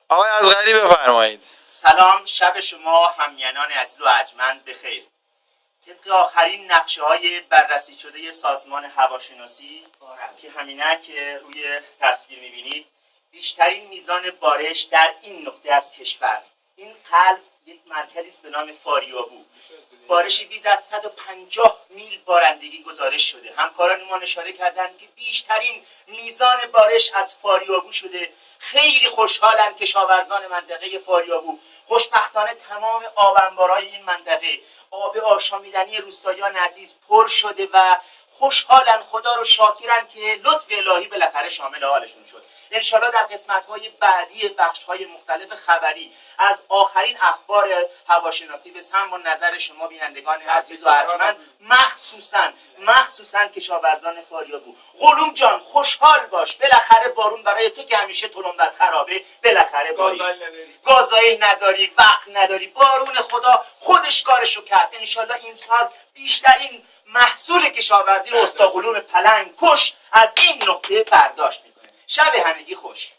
آقای ازغری بفرمایید. سلام، شب شما همینان عزیز و ارجمند بخیر. طبق آخرین نقشه های بررسی شده سازمان هواشناسی که همینه که روی تصویر میبینید، بیشترین میزان بارش در این نقطه از کشور، این قلب یک مرکزی است به نام فاریابو، بارشی بیش از 150 میل بارندگی گزارش شده. همکاران ما اشاره کردند که بیشترین میزان بارش از فاریابو شده. خیلی خوشحالم کشاورزان منطقه فاریابو. خوشبختانه تمام آب انبارهای این منطقه آب آشامیدنی روستاییان عزیز پر شده و خوشحالن، خدا رو شاکرن که لطف الهی بالاخره شامل حالشون شد. انشالله در قسمت‌های بعدی بخش‌های مختلف خبری از آخرین اخبار هواشناسی به سم و نظر شما بینندگان عزیز و ارجمند، مخصوصاً کشاورزان فاریابو. غلوم جان خوشحال باش، بالاخره بارون برای تو که همیشه تلمبت خرابه بالاخره باری. گازایل نداری، وقت نداری، بارون خدا خودش کارشو کرد. انشالله این سال بیشترین محصول کشاورزی استاغلوم پلنگ کش از این نقطه برداشت میکنه. شب همگی خوش.